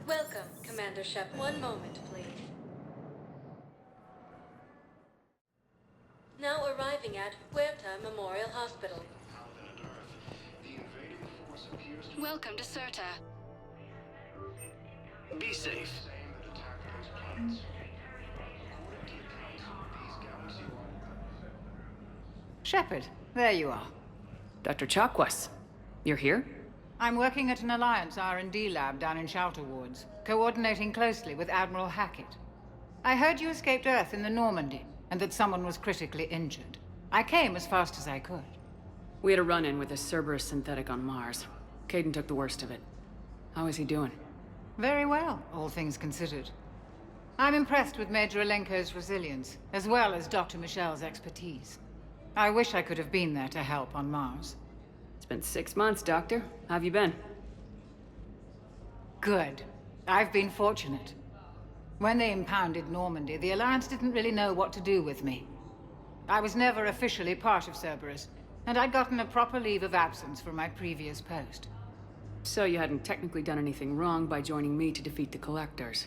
Welcome, Commander Shep. One moment, please. Now arriving at Huerta Memorial Hospital. Welcome to Certa. Be safe. Shepard, there you are. Dr. Chakwas, you're here? I'm working at an Alliance R&D lab down in Shelter Wards, coordinating closely with Admiral Hackett. I heard you escaped Earth in the Normandy, and that someone was critically injured. I came as fast as I could. We had a run-in with a Cerberus synthetic on Mars. Kaiden took the worst of it. How is he doing? Very well, all things considered. I'm impressed with Major Alenko's resilience, as well as Dr. Michel's expertise. I wish I could have been there to help on Mars. It's been 6 months, Doctor. How have you been? Good. I've been fortunate. When they impounded Normandy, the Alliance didn't really know what to do with me. I was never officially part of Cerberus, and I'd gotten a proper leave of absence from my previous post. So you hadn't technically done anything wrong by joining me to defeat the Collectors?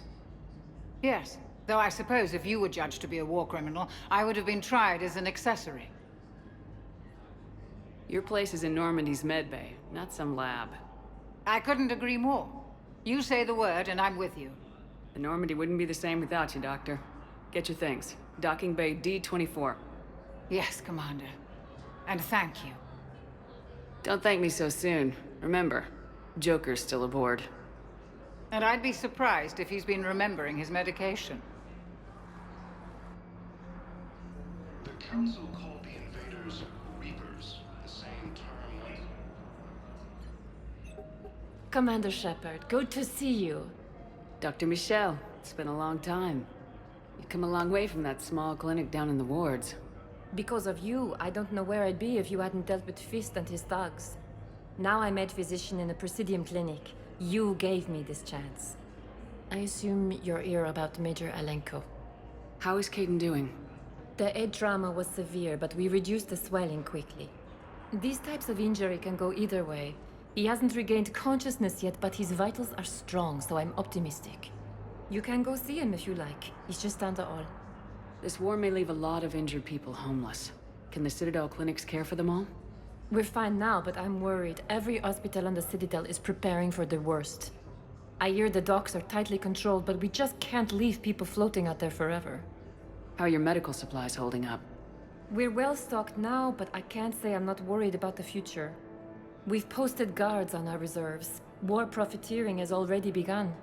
Yes, though I suppose if you were judged to be a war criminal, I would have been tried as an accessory. Your place is in Normandy's medbay, not some lab. I couldn't agree more. You say the word, and I'm with you. The Normandy wouldn't be the same without you, Doctor. Get your things. Docking Bay D-24. Yes, Commander. And thank you. Don't thank me so soon. Remember, Joker's still aboard. And I'd be surprised if he's been remembering his medication. The Council called the invaders Reapers, the same term. Commander Shepard, good to see you. Dr. Michel, it's been a long time. You've come a long way from that small clinic down in the wards. Because of you, I don't know where I'd be if you hadn't dealt with Fist and his thugs. Now I'm head physician in the Presidium Clinic. You gave me this chance. I assume you're here about Major Alenko. How is Kaiden doing? The head trauma was severe, but we reduced the swelling quickly. These types of injury can go either way. He hasn't regained consciousness yet, but his vitals are strong, so I'm optimistic. You can go see him if you like. He's just down the hall. This war may leave a lot of injured people homeless. Can the Citadel clinics care for them all? We're fine now, but I'm worried. Every hospital on the Citadel is preparing for the worst. I hear the docks are tightly controlled, but we just can't leave people floating out there forever. How are your medical supplies holding up? We're well stocked now, but I can't say I'm not worried about the future. We've posted guards on our reserves. War profiteering has already begun.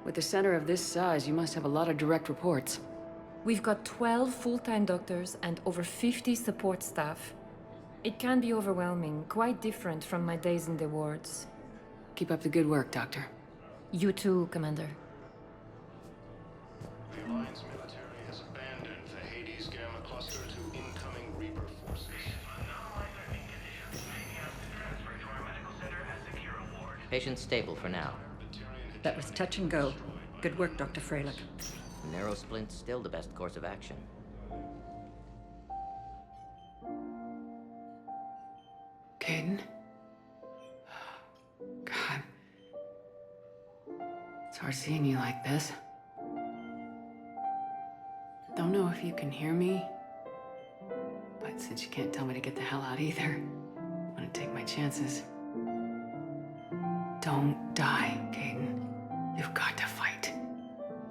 With a center of this size, you must have a lot of direct reports. We've got 12 full-time doctors and over 50 support staff. It can be overwhelming, quite different from my days in the wards. Keep up the good work, Doctor. You too, Commander. The Alliance military has abandoned the Hades Gamma cluster to incoming Reaper forces. Patient stable for now. That was touch and go. Good work, Dr. Freilich. Narrow splint's still the best course of action. Kaiden? God. It's hard seeing you like this. Don't know if you can hear me, but since you can't tell me to get the hell out either, I'm gonna take my chances. Don't die, Kaiden. You've got to fight.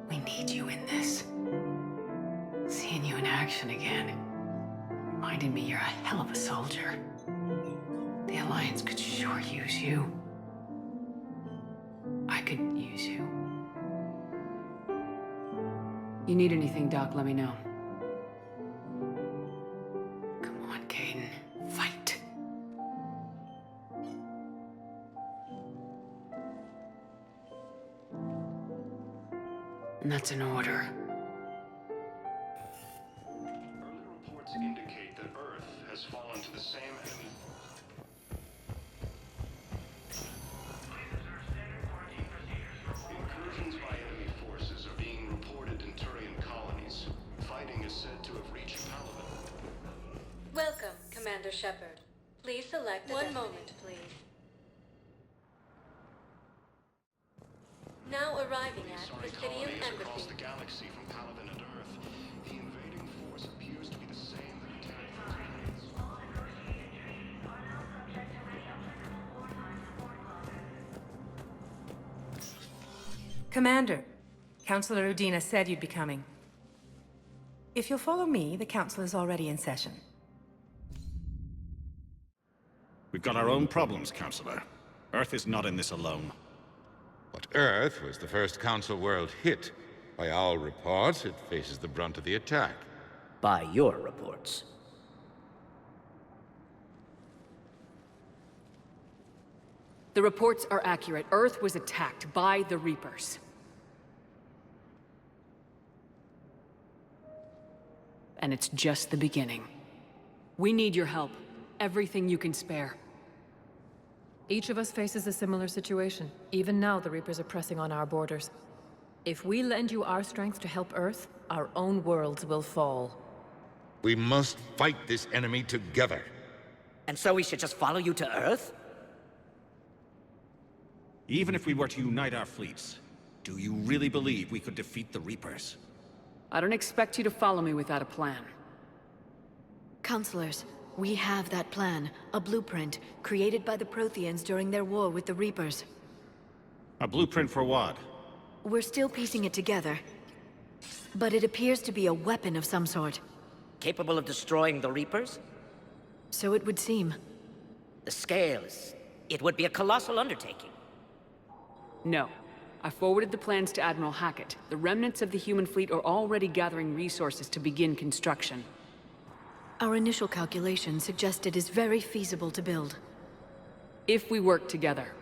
We need you in this. Seeing you in action again reminded me you're a hell of a soldier. The Alliance could sure use you. I could use you. You need anything, Doc, let me know. Come on, Kaiden. Fight. And that's an order. Early reports indicate that Earth has fallen to the same enemy. Incursions by enemy forces are being reported in Turian colonies. Fight Commander Shepard. Please select one moment, please. Now arriving at the City of Colonies across Embassy. the galaxy from Palaven and Earth. The invading force appears to be the same that attacked those planets. Commander, Councilor Udina said you'd be coming. If you'll follow me, the council is already in session. We've got our own problems, Counselor. Earth is not in this alone. But Earth was the first Council world hit. By all reports, it faces the brunt of the attack. By your reports. The reports are accurate. Earth was attacked by the Reapers. And it's just the beginning. We need your help. Everything you can spare. Each of us faces a similar situation. Even now, the Reapers are pressing on our borders. If we lend you our strength to help Earth, our own worlds will fall. We must fight this enemy together. And so we should just follow you to Earth? Even if we were to unite our fleets, do you really believe we could defeat the Reapers? I don't expect you to follow me without a plan. Counselors, we have that plan. A blueprint, created by the Protheans during their war with the Reapers. A blueprint for what? We're still piecing it together. But it appears to be a weapon of some sort. Capable of destroying the Reapers? So it would seem. The scale is... it would be a colossal undertaking. No. I forwarded the plans to Admiral Hackett. The remnants of the human fleet are already gathering resources to begin construction. Our initial calculations suggest it is very feasible to build. If we work together.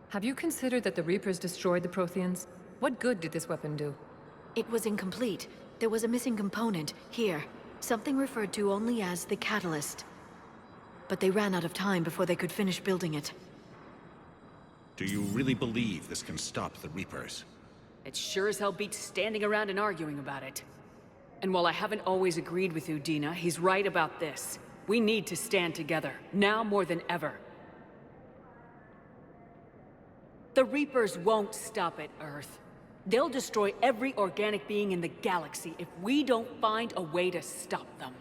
Have you considered that the Reapers destroyed the Protheans? What good did this weapon do? It was incomplete. There was a missing component, here. Something referred to only as the catalyst. But they ran out of time before they could finish building it. Do you really believe this can stop the Reapers? It sure as hell beats standing around and arguing about it. And while I haven't always agreed with Udina, he's right about this. We need to stand together, now more than ever. The Reapers won't stop at Earth. They'll destroy every organic being in the galaxy if we don't find a way to stop them.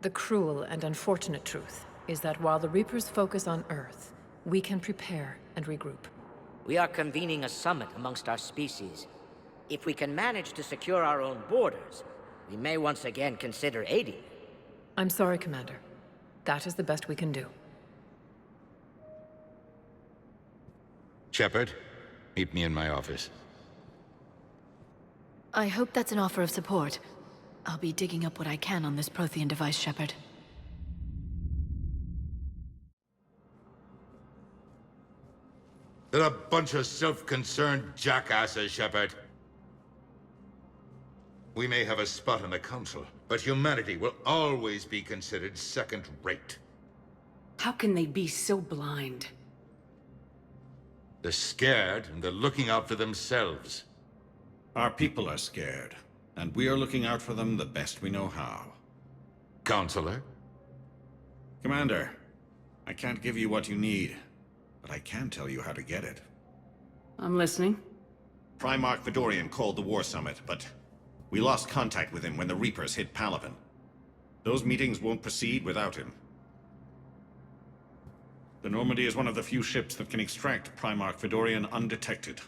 The cruel and unfortunate truth is that while the Reapers focus on Earth, we can prepare and regroup. We are convening a summit amongst our species. If we can manage to secure our own borders, we may once again consider aiding. I'm sorry, Commander. That is the best we can do. Shepard, meet me in my office. I hope that's an offer of support. I'll be digging up what I can on this Prothean device, Shepard. They're a bunch of self-concerned jackasses, Shepard. We may have a spot in the Council, but humanity will always be considered second-rate. How can they be so blind? They're scared, and they're looking out for themselves. Our people are scared, and we are looking out for them the best we know how. Counselor? Commander, I can't give you what you need, but I can tell you how to get it. I'm listening. Primarch Vidorian called the War Summit, but we lost contact with him when the Reapers hit Palaven. Those meetings won't proceed without him. The Normandy is one of the few ships that can extract Primarch Vidorian undetected.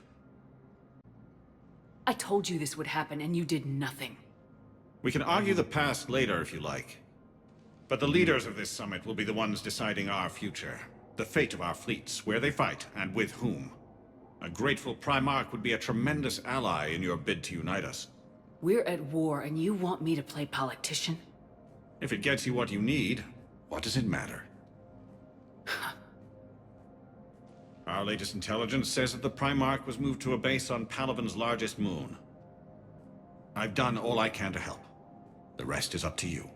I told you this would happen, and you did nothing. We can argue the past later if you like. But the leaders of this summit will be the ones deciding our future. The fate of our fleets, where they fight, and with whom. A grateful Primarch would be a tremendous ally in your bid to unite us. We're at war, and you want me to play politician? If it gets you what you need, what does it matter? Our latest intelligence says that the Primarch was moved to a base on Palaven's largest moon. I've done all I can to help. The rest is up to you.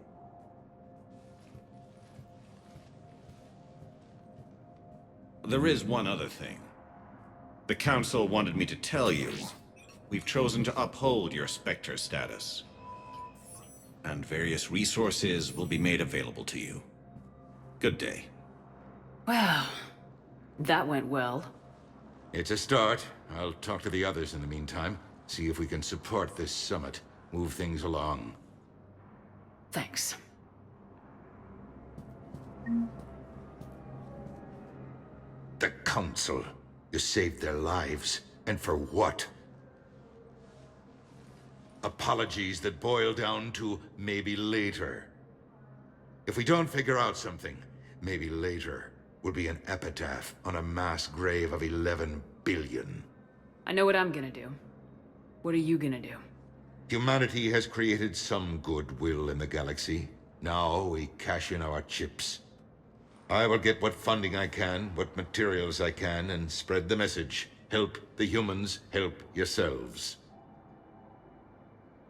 There is one other thing. The Council wanted me to tell you, we've chosen to uphold your Spectre status. and various resources will be made available to you. Good day. Well, that went well. It's a start. I'll talk to the others in the meantime. See if we can support this summit. Move things along. Thanks. The Council. You saved their lives. And for what? Apologies that boil down to maybe later. If we don't figure out something, maybe later will be an epitaph on a mass grave of 11 billion. I know what I'm gonna do. What are you gonna do? Humanity has created some goodwill in the galaxy. Now we cash in our chips. I will get what funding I can, what materials I can, and spread the message. Help the humans, help yourselves.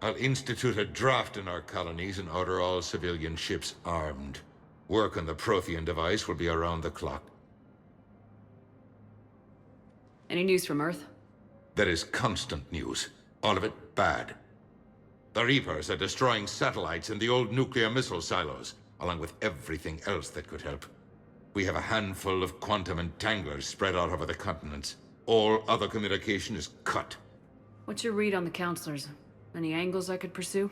I'll institute a draft in our colonies and order all civilian ships armed. Work on the Prothean device will be around the clock. Any news from Earth? There is constant news. All of it bad. The Reapers are destroying satellites and the old nuclear missile silos, along with everything else that could help. We have a handful of quantum entanglers spread out over the continents. All other communication is cut. What's your read on the counselors? Any angles I could pursue?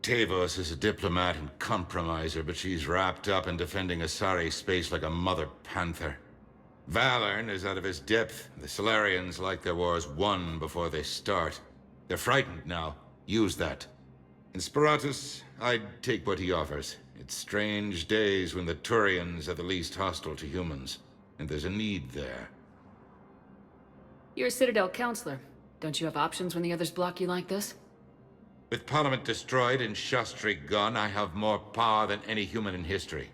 Tavos is a diplomat and compromiser, but she's wrapped up in defending Asari space like a mother panther. Valorn is out of his depth. The Solarians like their wars won before they start. They're frightened now. Use that. In Sparatus, I'd take what he offers. It's strange days when the Turians are the least hostile to humans, and there's a need there. You're a Citadel counselor. Don't you have options when the others block you like this? With Parliament destroyed and Shastri gone, I have more power than any human in history.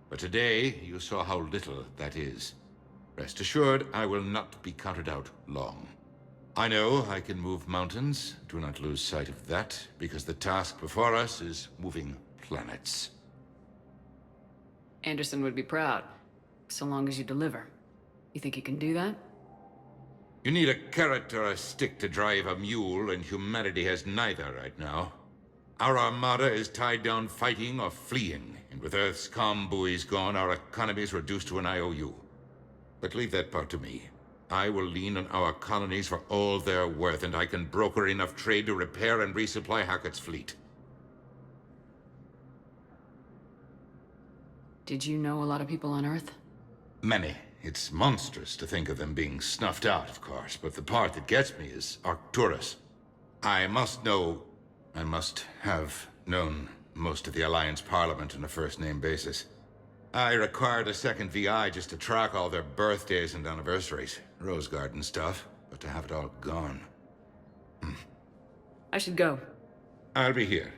But today, you saw how little that is. Rest assured, I will not be counted out long. I know I can move mountains. Do not lose sight of that, because the task before us is moving planets. Anderson would be proud, so long as you deliver. You think you can do that? You need a carrot or a stick to drive a mule, and humanity has neither right now. Our armada is tied down fighting or fleeing, and with Earth's comm buoys gone, our economy is reduced to an IOU. But leave that part to me. I will lean on our colonies for all they're worth, and I can broker enough trade to repair and resupply Hackett's fleet. Did you know a lot of people on Earth? Many. It's monstrous to think of them being snuffed out, of course, but the part that gets me is Arcturus. I must have known most of the Alliance Parliament on a first-name basis. I required a second VI just to track all their birthdays and anniversaries. Rose Garden stuff, but to have it all gone. I should go. I'll be here.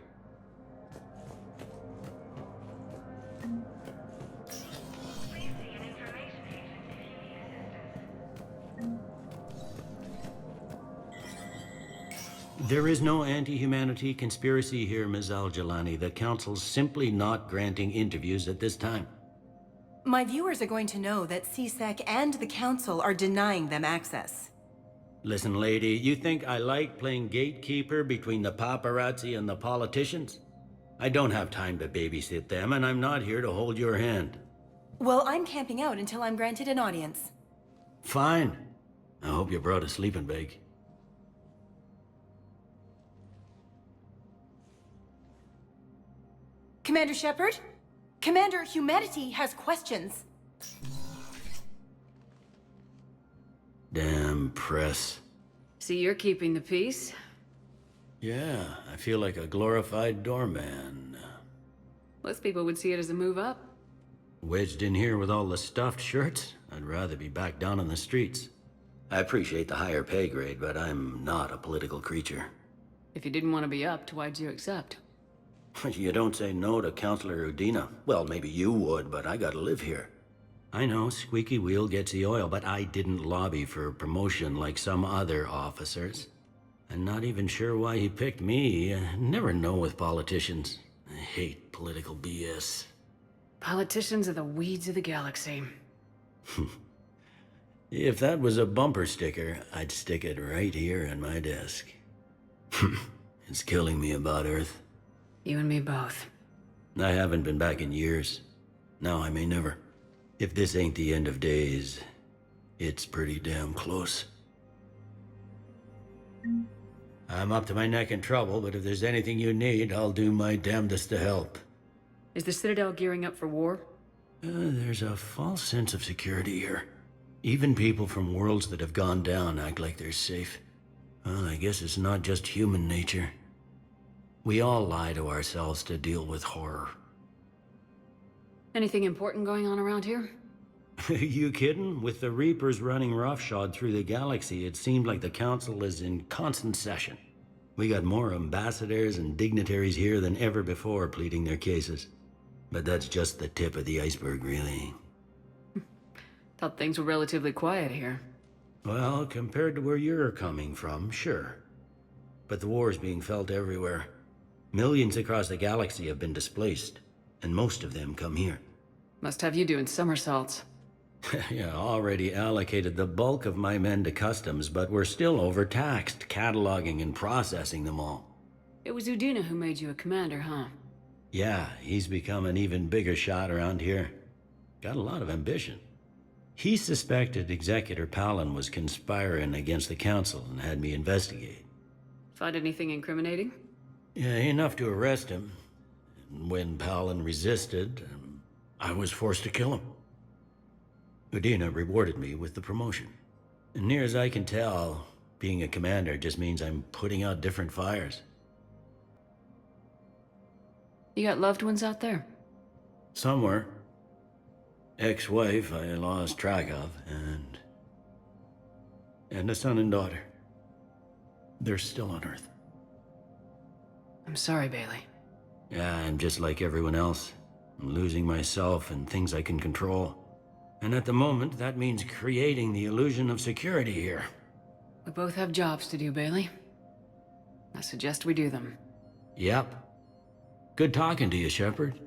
There is no anti-humanity conspiracy here, Ms. Al-Jalani. The Council's simply not granting interviews at this time. My viewers are going to know that CSEC and the Council are denying them access. Listen, lady, you think I like playing gatekeeper between the paparazzi and the politicians? I don't have time to babysit them, and I'm not here to hold your hand. Well, I'm camping out until I'm granted an audience. Fine. I hope you brought a sleeping bag. Commander Shepard? Commander, humanity has questions. Damn press. See, you're keeping the peace. Yeah, I feel like a glorified doorman. Most people would see it as a move up. Wedged in here with all the stuffed shirts? I'd rather be back down on the streets. I appreciate the higher pay grade, but I'm not a political creature. If you didn't want to be upped, why'd you accept? You don't say no to Counselor Udina. Well, maybe you would, but I gotta live here. I know, squeaky wheel gets the oil, but I didn't lobby for promotion like some other officers. I'm not even sure why he picked me. I never know with politicians. I hate political BS. Politicians are the weeds of the galaxy. If that was a bumper sticker, I'd stick it right here on my desk. It's killing me about Earth. You and me both. I haven't been back in years. Now I may never. If this ain't the end of days, it's pretty damn close. I'm up to my neck in trouble, but if there's anything you need, I'll do my damnedest to help. Is the Citadel gearing up for war? There's a false sense of security here. Even people from worlds that have gone down act like they're safe. Well, I guess it's not just human nature. We all lie to ourselves to deal with horror. Anything important going on around here? You kidding? With the Reapers running roughshod through the galaxy, it seemed like the Council is in constant session. We got more ambassadors and dignitaries here than ever before pleading their cases. But that's just the tip of the iceberg, really. Thought things were relatively quiet here. Well, compared to where you're coming from, sure. But the war's being felt everywhere. Millions across the galaxy have been displaced, and most of them come here. Must have you doing somersaults. Yeah, already allocated the bulk of my men to customs, but we're still overtaxed, cataloging and processing them all. It was Udina who made you a commander, huh? Yeah, he's become an even bigger shot around here. Got a lot of ambition. He suspected Executor Palin was conspiring against the Council and had me investigate. Find anything incriminating? Yeah, enough to arrest him. And when Palin resisted, I was forced to kill him. Udina rewarded me with the promotion. And near as I can tell, being a commander just means I'm putting out different fires. You got loved ones out there? Somewhere. Ex-wife I lost track of, and a son and daughter. They're still on Earth. I'm sorry, Bailey. Yeah, I'm just like everyone else. I'm losing myself and things I can control. And at the moment, that means creating the illusion of security here. We both have jobs to do, Bailey. I suggest we do them. Yep. Good talking to you, Shepard.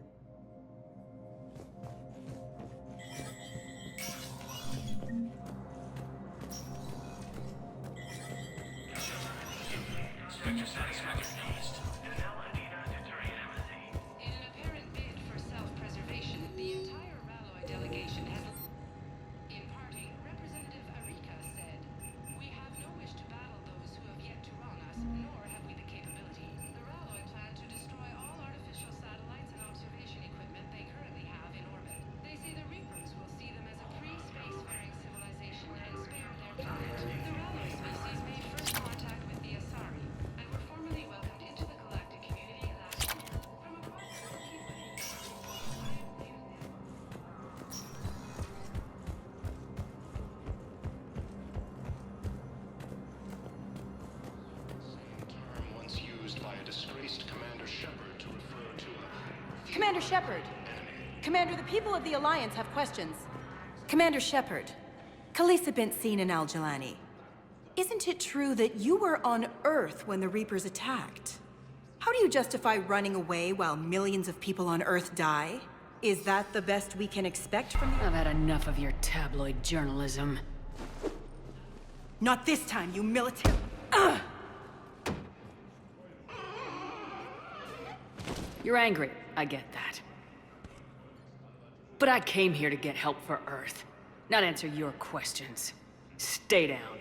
Commander Shepard! Commander, the people of the Alliance have questions. Commander Shepard, Khalisah bint Sin and Al-Jalani. Isn't it true that you were on Earth when the Reapers attacked? How do you justify running away while millions of people on Earth die? Is that the best we can expect from you? I've had enough of your tabloid journalism. Not this time, you militant... You're angry, I get that. But I came here to get help for Earth, not answer your questions. Stay down.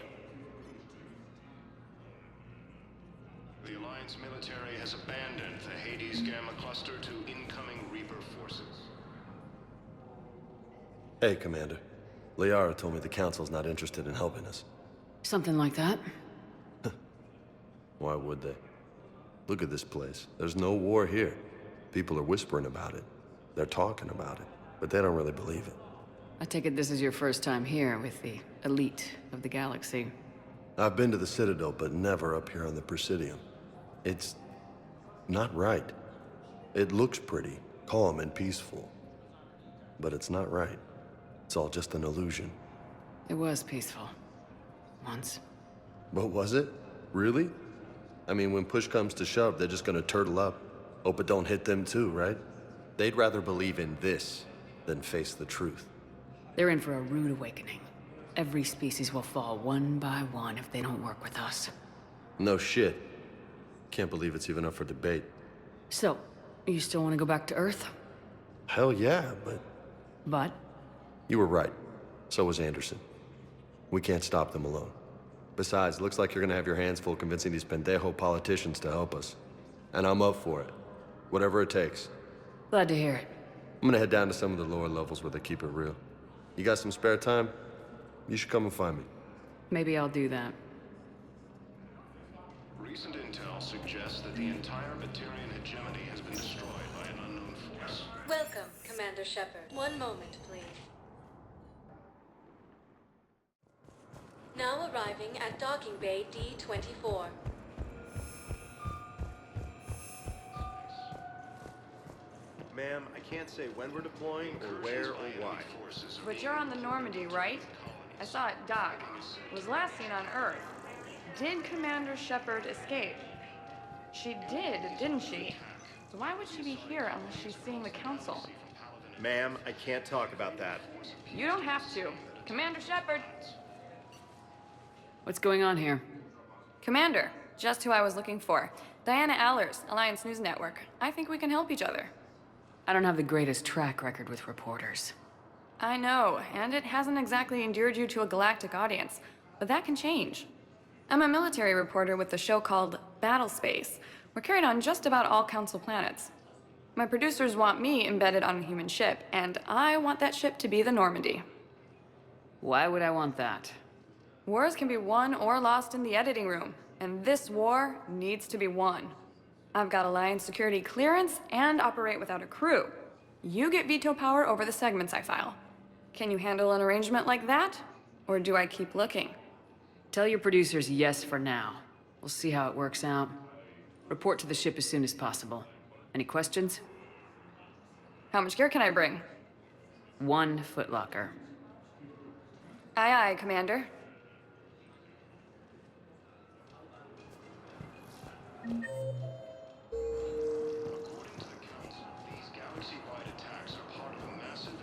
The Alliance military has abandoned the Hades Gamma cluster to incoming Reaper forces. Hey, Commander. Liara told me the Council's not interested in helping us. Something like that. Why would they? Look at this place. There's no war here. People are whispering about it. They're talking about it, but they don't really believe it. I take it this is your first time here with the elite of the galaxy. I've been to the Citadel, but never up here on the Presidium. It's not right. It looks pretty, calm and peaceful. But it's not right. It's all just an illusion. It was peaceful. Once. But was it? Really? I mean, when push comes to shove, they're just gonna turtle up. Hope it don't hit them too, right? They'd rather believe in this than face the truth. They're in for a rude awakening. Every species will fall one by one if they don't work with us. No shit. Can't believe it's even up for debate. So, you still want to go back to Earth? Hell yeah, but... But? You were right. So was Anderson. We can't stop them alone. Besides, looks like you're gonna have your hands full convincing these pendejo politicians to help us. And I'm up for it. Whatever it takes. Glad to hear it. I'm gonna head down to some of the lower levels where they keep it real. You got some spare time? You should come and find me. Maybe I'll do that. Recent intel suggests that the entire Batarian hegemony has been destroyed by an unknown force. Welcome, Commander Shepard. One moment, please. Now arriving at Docking Bay D-24. Ma'am, I can't say when we're deploying or where or why. But you're on the Normandy, right? I saw it dock. It was last seen on Earth. Did Commander Shepard escape? She did, didn't she? So why would she be here unless she's seeing the Council? Ma'am, I can't talk about that. You don't have to. Commander Shepard! What's going on here? Commander, just who I was looking for. Diana Allers, Alliance News Network. I think we can help each other. I don't have the greatest track record with reporters. I know, and it hasn't exactly endeared you to a galactic audience, but that can change. I'm a military reporter with a show called Battle Space. We're carried on just about all Council planets. My producers want me embedded on a human ship, and I want that ship to be the Normandy. Why would I want that? Wars can be won or lost in the editing room, and this war needs to be won. I've got Alliance security clearance and operate without a crew. You get veto power over the segments I file. Can you handle an arrangement like that? Or do I keep looking? Tell your producers yes for now. We'll see how it works out. Report to the ship as soon as possible. Any questions? How much gear can I bring? 1 footlocker. Aye, aye, Commander. According to the Council, these galaxy-wide attacks are part of a massive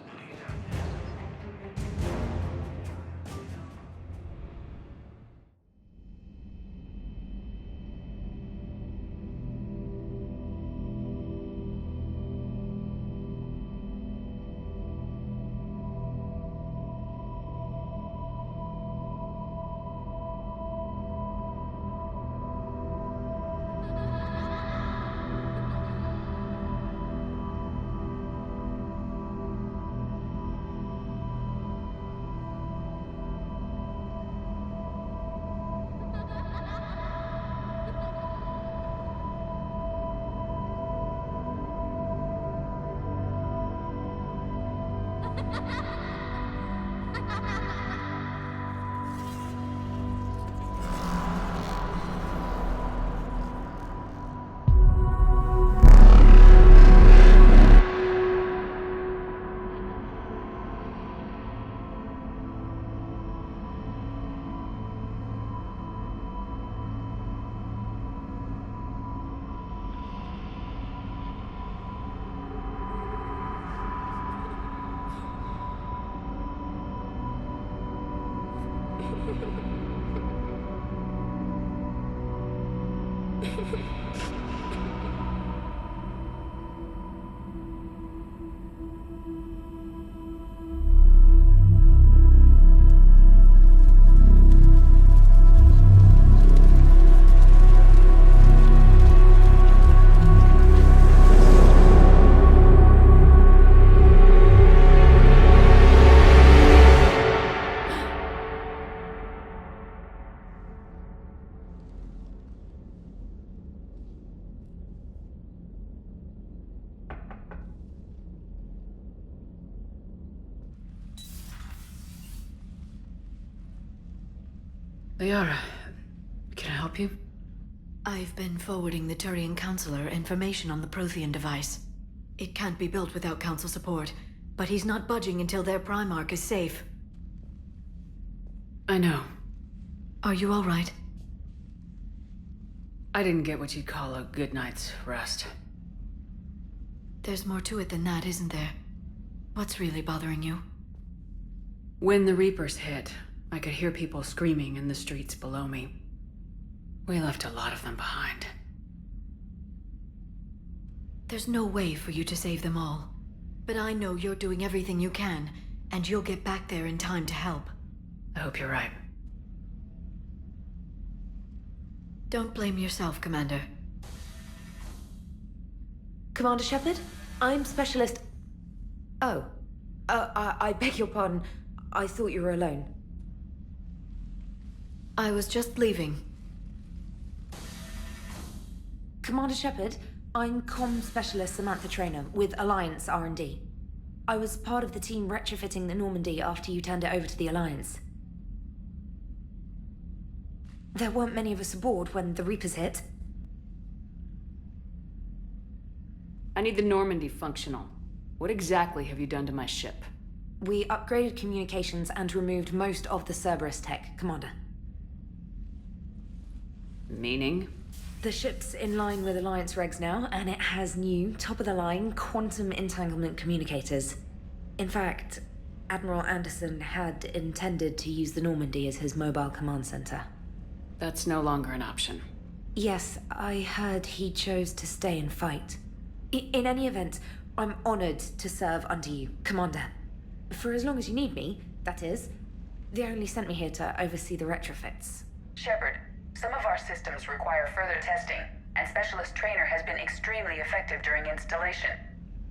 Liara, can I help you? I've been forwarding the Turian Counselor information on the Prothean device. It can't be built without Council support, but he's not budging until their Primarch is safe. I know. Are you all right? I didn't get what you'd call a good night's rest. There's more to it than that, isn't there? What's really bothering you? When the Reapers hit, I could hear people screaming in the streets below me. We left a lot of them behind. There's no way for you to save them all. But I know you're doing everything you can, and you'll get back there in time to help. I hope you're right. Don't blame yourself, Commander. Commander Shepard? I'm Specialist... Oh. I beg your pardon. I thought you were alone. I was just leaving. Commander Shepard, I'm Comm Specialist Samantha Traynor with Alliance R&D. I was part of the team retrofitting the Normandy after you turned it over to the Alliance. There weren't many of us aboard when the Reapers hit. I need the Normandy functional. What exactly have you done to my ship? We upgraded communications and removed most of the Cerberus tech, Commander. Meaning? The ship's in line with Alliance regs now, and it has new, top-of-the-line, quantum entanglement communicators. In fact, Admiral Anderson had intended to use the Normandy as his mobile command center. That's no longer an option. Yes, I heard he chose to stay and fight. In any event, I'm honored to serve under you, Commander. For as long as you need me, that is. They only sent me here to oversee the retrofits. Shepard, some of our systems require further testing, and Specialist Traynor has been extremely effective during installation.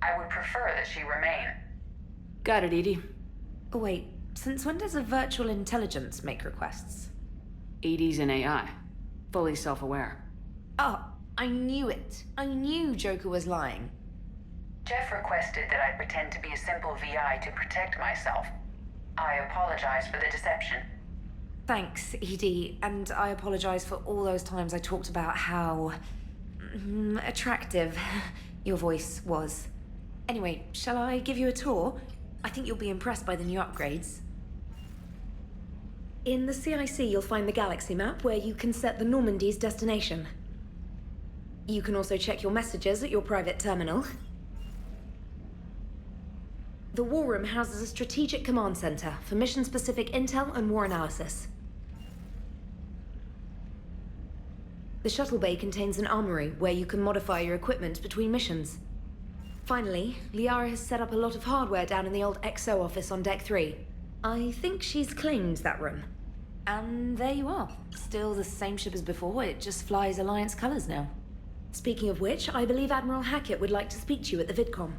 I would prefer that she remain. Got it, Edie. Oh, wait, since when does a virtual intelligence make requests? Edie's an AI. Fully self-aware. Oh, I knew it. I knew Joker was lying. Jeff requested that I pretend to be a simple VI to protect myself. I apologize for the deception. Thanks, Edie, and I apologize for all those times I talked about how... attractive your voice was. Anyway, shall I give you a tour? I think you'll be impressed by the new upgrades. In the CIC, you'll find the galaxy map where you can set the Normandy's destination. You can also check your messages at your private terminal. The War Room houses a strategic command center for mission-specific intel and war analysis. The shuttle bay contains an armory where you can modify your equipment between missions. Finally, Liara has set up a lot of hardware down in the old XO office on Deck 3. I think she's claimed that room. And there you are. Still the same ship as before, it just flies Alliance colors now. Speaking of which, I believe Admiral Hackett would like to speak to you at the VidCom.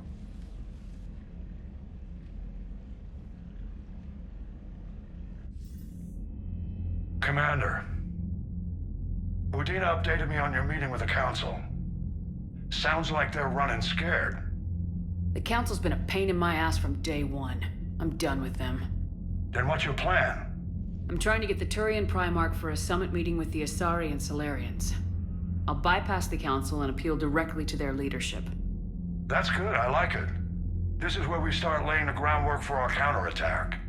Commander, Udina updated me on your meeting with the Council. Sounds like they're running scared. The Council's been a pain in my ass from day one. I'm done with them. Then what's your plan? I'm trying to get the Turian Primarch for a summit meeting with the Asari and Solarians. I'll bypass the Council and appeal directly to their leadership. That's good, I like it. This is where we start laying the groundwork for our counterattack.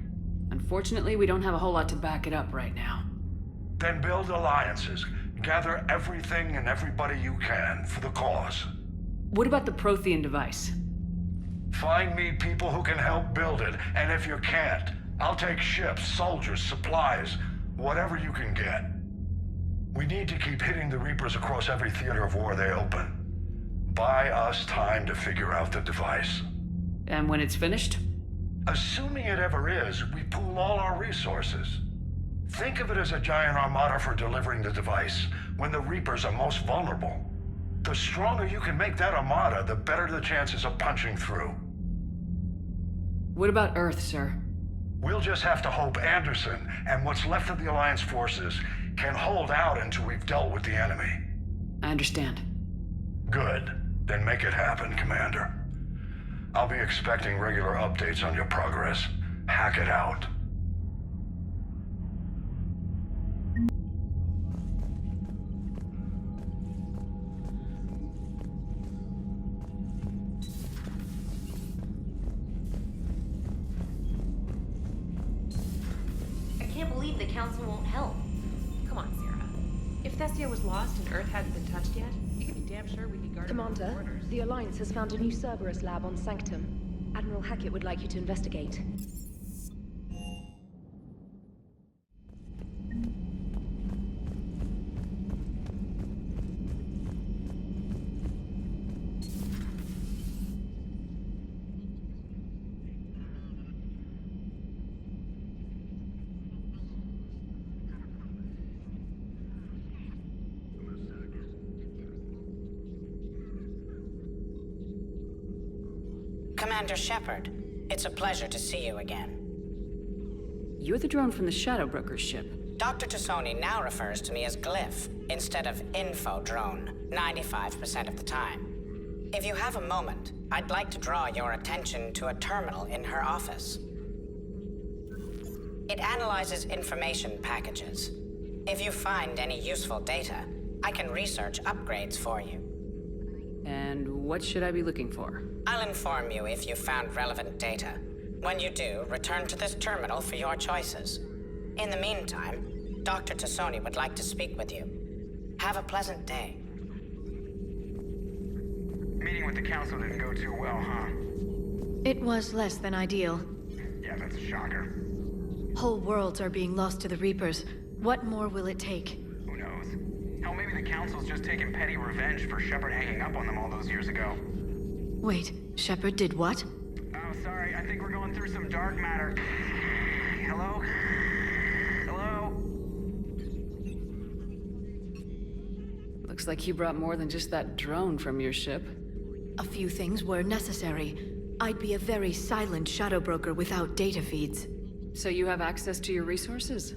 Unfortunately, we don't have a whole lot to back it up right now. Then build alliances. Gather everything and everybody you can for the cause. What about the Prothean device? Find me people who can help build it, and if you can't, I'll take ships, soldiers, supplies, whatever you can get. We need to keep hitting the Reapers across every theater of war they open. Buy us time to figure out the device. And when it's finished? Assuming it ever is, we pool all our resources. Think of it as a giant armada for delivering the device when the Reapers are most vulnerable. The stronger you can make that armada, the better the chances of punching through. What about Earth, sir? We'll just have to hope Anderson and what's left of the Alliance forces can hold out until we've dealt with the enemy. I understand. Good. Then make it happen, Commander. I'll be expecting regular updates on your progress. Hack it out. I can't believe the Council won't help. Come on, Sarah. If Thessia was lost and Earth hadn't been touched yet, you can be damn sure we'd be guarding our Commander, borders. the Alliance has found a new Cerberus lab on Sanctum. Admiral Hackett would like you to investigate. Commander Shepard, it's a pleasure to see you again. You're the drone from the Shadow Broker's ship. Dr. Tassoni now refers to me as Glyph instead of Info Drone, 95% of the time. If you have a moment, I'd like to draw your attention to a terminal in her office. It analyzes information packages. If you find any useful data, I can research upgrades for you. And what should I be looking for? I'll inform you if you found relevant data. When you do, return to this terminal for your choices. In the meantime, Dr. Tassoni would like to speak with you. Have a pleasant day. Meeting with the council didn't go too well, huh? It was less than ideal. Yeah, that's a shocker. Whole worlds are being lost to the Reapers. What more will it take? Who knows? Hell, maybe the council's just taking petty revenge for Shepard hanging up on them all those years ago. Wait, Shepard did what? Oh, sorry, I think we're going through some dark matter. Hello? Hello? Looks like you brought more than just that drone from your ship. A few things were necessary. I'd be a very silent shadow broker without data feeds. So you have access to your resources?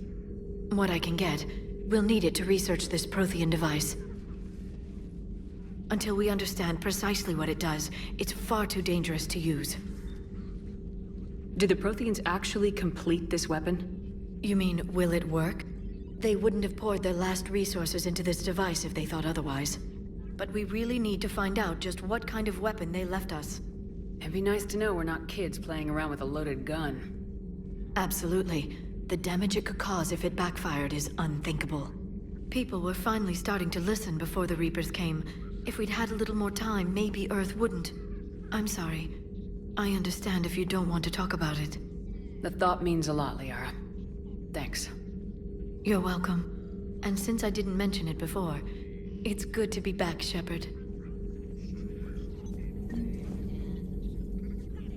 What I can get. We'll need it to research this Prothean device. Until we understand precisely what it does, it's far too dangerous to use. Did the Protheans actually complete this weapon? You mean, will it work? They wouldn't have poured their last resources into this device if they thought otherwise. But we really need to find out just what kind of weapon they left us. It'd be nice to know we're not kids playing around with a loaded gun. Absolutely. The damage it could cause if it backfired is unthinkable. People were finally starting to listen before the Reapers came. If we'd had a little more time, maybe Earth wouldn't. I'm sorry. I understand if you don't want to talk about it. The thought means a lot, Liara. Thanks. You're welcome. And since I didn't mention it before, it's good to be back, Shepard.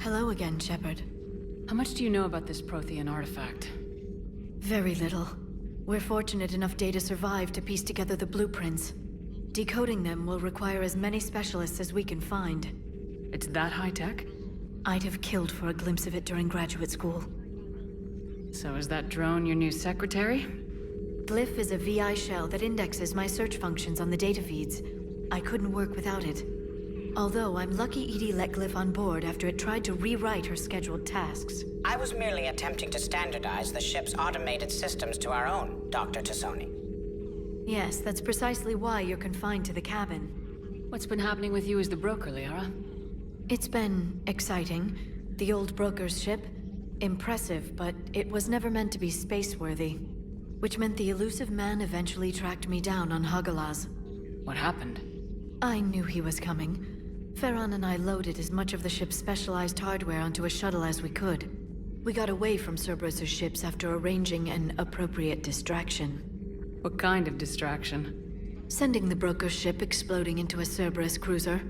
Hello again, Shepard. How much do you know about this Prothean artifact? Very little. We're fortunate enough Data survived to piece together the blueprints. Decoding them will require as many specialists as we can find. It's that high-tech? I'd have killed for a glimpse of it during graduate school. So is that drone your new secretary? Glyph is a VI shell that indexes my search functions on the data feeds. I couldn't work without it. Although I'm lucky EDI let Glyph on board after it tried to rewrite her scheduled tasks. I was merely attempting to standardize the ship's automated systems to our own, Dr. Tassoni. Yes, that's precisely why you're confined to the cabin. What's been happening with you as the broker, Liara? It's been exciting. The old broker's ship. Impressive, but it was never meant to be space-worthy. Which meant the elusive man eventually tracked me down on Hagalaz. What happened? I knew he was coming. Farron and I loaded as much of the ship's specialized hardware onto a shuttle as we could. We got away from Cerberus's ships after arranging an appropriate distraction. What kind of distraction? Sending the broker's ship exploding into a Cerberus cruiser.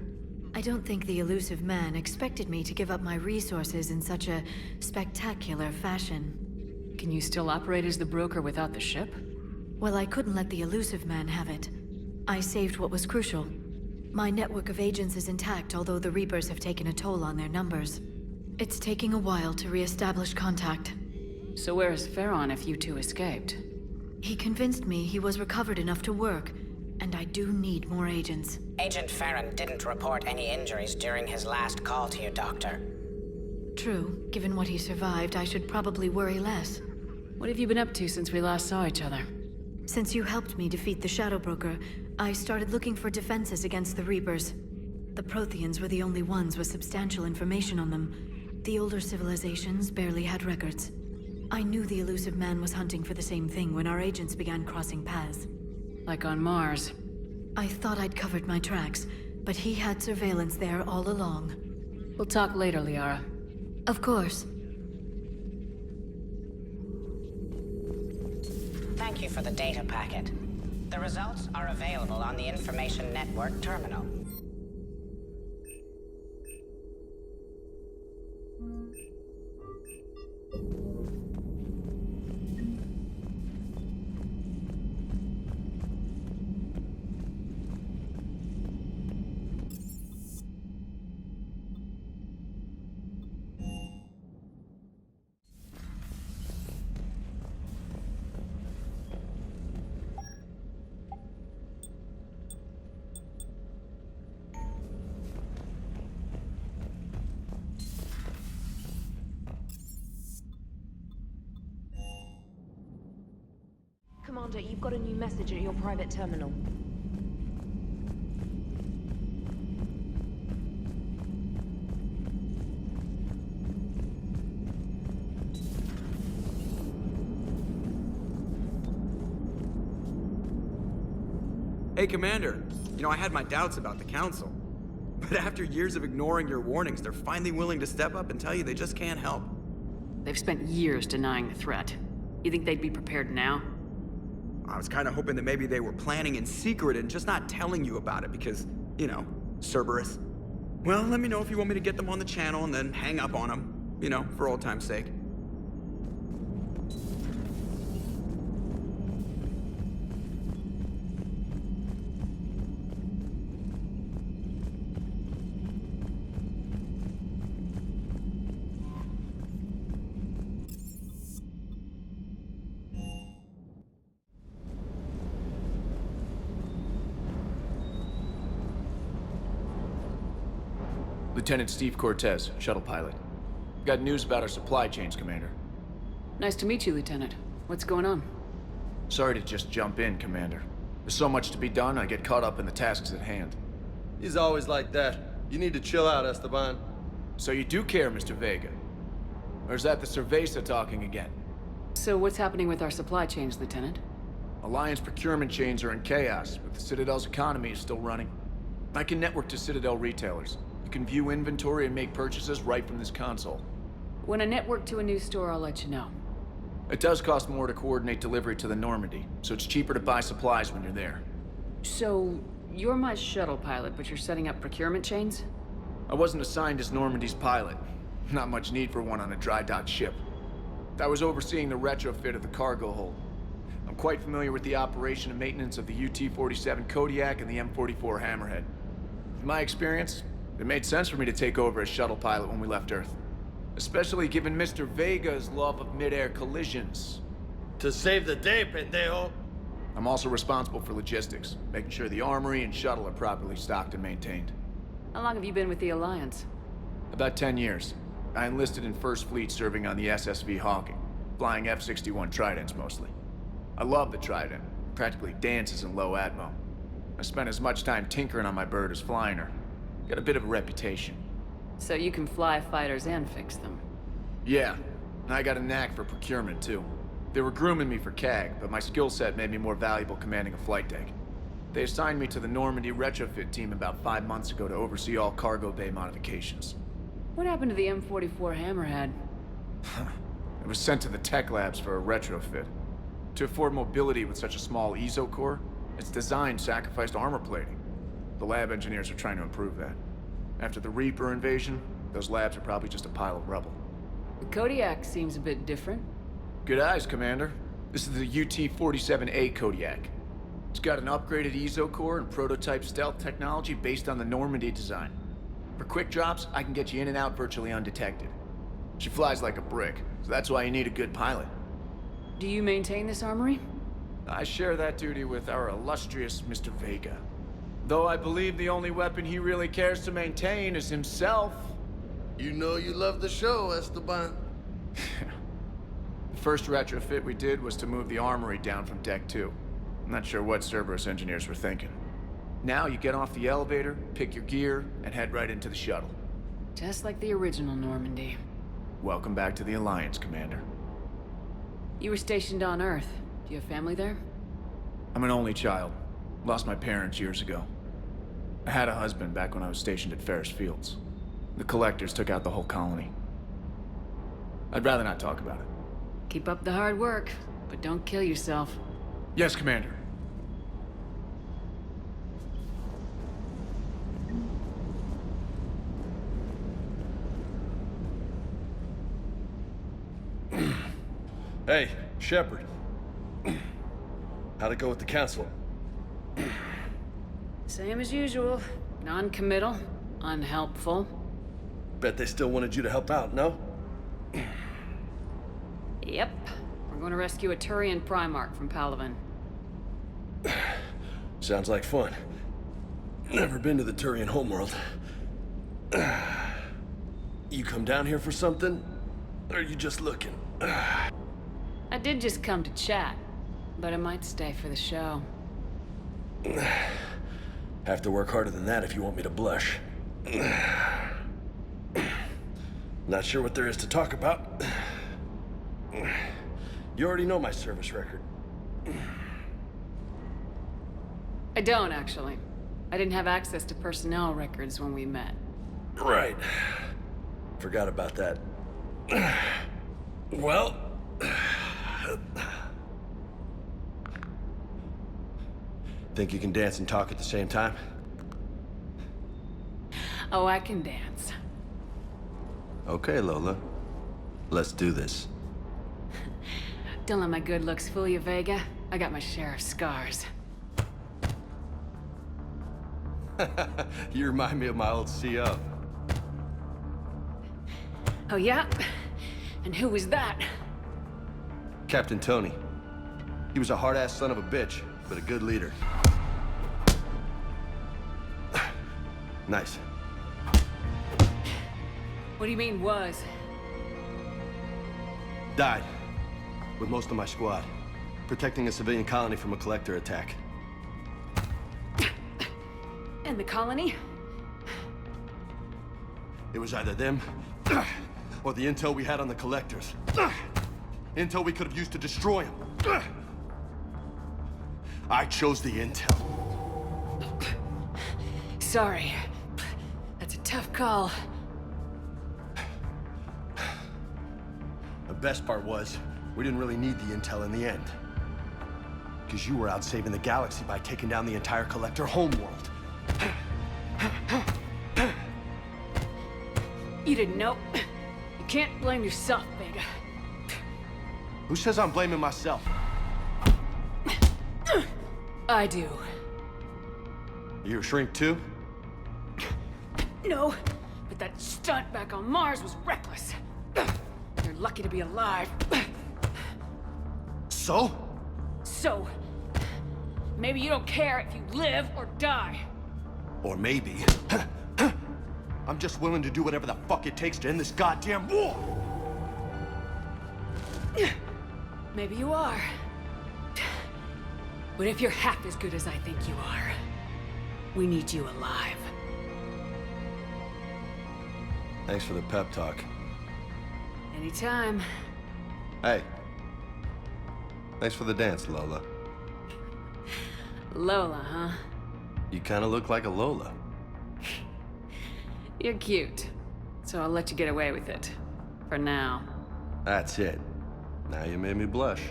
I don't think the elusive man expected me to give up my resources in such a spectacular fashion. Can you still operate as the broker without the ship? Well, I couldn't let the elusive man have it. I saved what was crucial. My network of agents is intact, although the Reapers have taken a toll on their numbers. It's taking a while to re-establish contact. So where is Farron if you two escaped? He convinced me he was recovered enough to work, and I do need more agents. Agent Farron didn't report any injuries during his last call to you, Doctor. True. Given what he survived, I should probably worry less. What have you been up to since we last saw each other? Since you helped me defeat the Shadow Broker, I started looking for defenses against the Reapers. The Protheans were the only ones with substantial information on them. The older civilizations barely had records. I knew the elusive man was hunting for the same thing when our agents began crossing paths. Like on Mars. I thought I'd covered my tracks, but he had surveillance there all along. We'll talk later, Liara. Of course. Thank you for the data packet. The results are available on the Information Network terminal. Commander, you've got a new message at your private terminal. Hey, Commander. You know, I had my doubts about the Council. But after years of ignoring your warnings, they're finally willing to step up and tell you they just can't help. They've spent years denying the threat. You think they'd be prepared now? I was kind of hoping that maybe they were planning in secret and just not telling you about it because, you know, Cerberus. Well, let me know if you want me to get them on the channel and then hang up on them, you know, for old time's sake. Lieutenant Steve Cortez, shuttle pilot. Got news about our supply chains, Commander. Nice to meet you, Lieutenant. What's going on? Sorry to just jump in, Commander. There's so much to be done, I get caught up in the tasks at hand. He's always like that. You need to chill out, Esteban. So you do care, Mr. Vega? Or is that the Cerveza talking again? So what's happening with our supply chains, Lieutenant? Alliance procurement chains are in chaos, but the Citadel's economy is still running. I can network to Citadel retailers. You can view inventory and make purchases right from this console. When I network to a new store, I'll let you know. It does cost more to coordinate delivery to the Normandy, so it's cheaper to buy supplies when you're there. So, you're my shuttle pilot, but you're setting up procurement chains? I wasn't assigned as Normandy's pilot. Not much need for one on a dry dock ship. I was overseeing the retrofit of the cargo hold. I'm quite familiar with the operation and maintenance of the UT-47 Kodiak and the M44 Hammerhead. In my experience, it made sense for me to take over as shuttle pilot when we left Earth. Especially given Mr. Vega's love of mid-air collisions. To save the day, pendejo. I'm also responsible for logistics, making sure the armory and shuttle are properly stocked and maintained. How long have you been with the Alliance? About 10 years. I enlisted in First Fleet serving on the SSV Hawking, flying F-61 Tridents mostly. I love the Trident, practically dances in low atmo. I spent as much time tinkering on my bird as flying her. Got a bit of a reputation. So you can fly fighters and fix them? Yeah, and I got a knack for procurement too. They were grooming me for CAG, but my skill set made me more valuable commanding a flight deck. They assigned me to the Normandy retrofit team about 5 months ago to oversee all cargo bay modifications. What happened to the M44 Hammerhead? It was sent to the tech labs for a retrofit. To afford mobility with such a small ESO core, its design sacrificed armor plating. The lab engineers are trying to improve that. After the Reaper invasion, those labs are probably just a pile of rubble. The Kodiak seems a bit different. Good eyes, Commander. This is the UT-47A Kodiak. It's got an upgraded ESO core and prototype stealth technology based on the Normandy design. For quick drops, I can get you in and out virtually undetected. She flies like a brick, so that's why you need a good pilot. Do you maintain this armory? I share that duty with our illustrious Mr. Vega. Though I believe the only weapon he really cares to maintain is himself. You know you love the show, Esteban. The first retrofit we did was to move the armory down from Deck 2. I'm not sure what Cerberus engineers were thinking. Now you get off the elevator, pick your gear, and head right into the shuttle. Just like the original Normandy. Welcome back to the Alliance, Commander. You were stationed on Earth. Do you have family there? I'm an only child. Lost my parents years ago. I had a husband back when I was stationed at Ferris Fields. The Collectors took out the whole colony. I'd rather not talk about it. Keep up the hard work, but don't kill yourself. Yes, Commander. Hey, Shepard. How'd it go with the Council? Same as usual. Non-committal, unhelpful. Bet they still wanted you to help out, no? Yep. We're going to rescue a Turian Primarch from Palaven. Sounds like fun. Never been to the Turian homeworld. You come down here for something? Or are you just looking? I did just come to chat. but it might stay for the show. Have to work harder than that if you want me to blush. Not sure what there is to talk about. You already know my service record. I don't, actually. I didn't have access to personnel records when we met. Right. Forgot about that. Well... Think you can dance and talk at the same time? Oh, I can dance. Okay, Lola. Let's do this. Don't let my good looks fool you, Vega. I got my share of scars. You remind me of my old CO. Oh, yeah? And who was that? Captain Tony. He was a hard-ass son of a bitch, but a good leader. Nice. What do you mean, was? Died. With most of my squad. Protecting a civilian colony from a collector attack. And the colony? It was either them, or the intel we had on the collectors. Intel we could have used to destroy them. I chose the intel. Sorry. That's a tough call. The best part was, we didn't really need the intel in the end. Because you were out saving the galaxy by taking down the entire collector homeworld. You didn't know. You can't blame yourself, Vega. Who says I'm blaming myself? I do. You a shrink too? No, but that stunt back on Mars was reckless. You're lucky to be alive. So? So, maybe you don't care if you live or die. Or maybe... I'm just willing to do whatever the fuck it takes to end this goddamn war! Maybe you are. But if you're half as good as I think you are, we need you alive. Thanks for the pep talk. Anytime. Hey. Thanks for the dance, Lola. Lola, huh? You kinda look like a Lola. You're cute. So I'll let you get away with it. For now. That's it. Now you made me blush.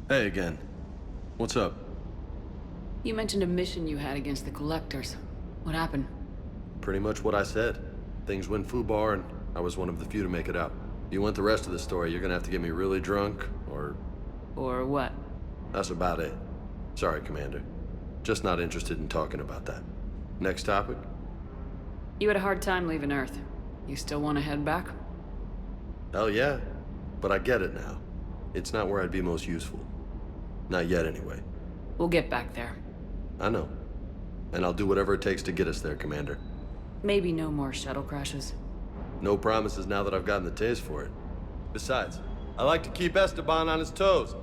Hey again. What's up? You mentioned a mission you had against the Collectors. What happened? Pretty much what I said. Things went foobar, and I was one of the few to make it out. You want the rest of the story, you're gonna have to get me really drunk, or... Or what? That's about it. Sorry, Commander. Just not interested in talking about that. Next topic? You had a hard time leaving Earth. You still want to head back? Hell yeah. But I get it now. It's not where I'd be most useful. Not yet, anyway. We'll get back there. I know. And I'll do whatever it takes to get us there, Commander. Maybe no more shuttle crashes. No promises now that I've gotten the taste for it. Besides, I like to keep Esteban on his toes.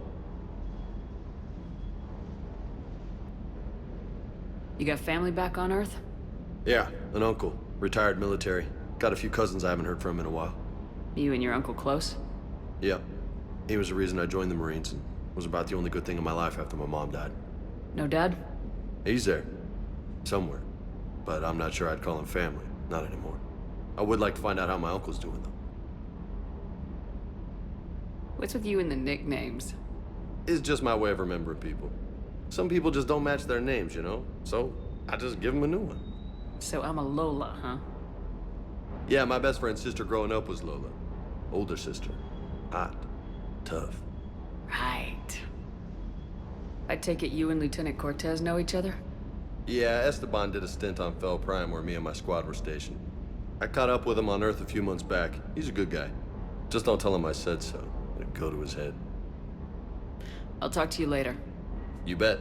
You got family back on Earth? Yeah, an uncle. Retired military. Got a few cousins I haven't heard from in a while. You and your uncle close? Yep. He was the reason I joined the Marines and was about the only good thing in my life after my mom died. No dad? He's there. Somewhere. But I'm not sure I'd call him family. Not anymore. I would like to find out how my uncle's doing, though. What's with you and the nicknames? It's just my way of remembering people. Some people just don't match their names, you know? So, I just give them a new one. So I'm a Lola, huh? Yeah, my best friend's sister growing up was Lola. Older sister. Hot. Tough. Right. I take it you and Lieutenant Cortez know each other? Yeah, Esteban did a stint on Fel Prime where me and my squad were stationed. I caught up with him on Earth a few months back. He's a good guy. Just don't tell him I said so. It'd go to his head. I'll talk to you later. You bet.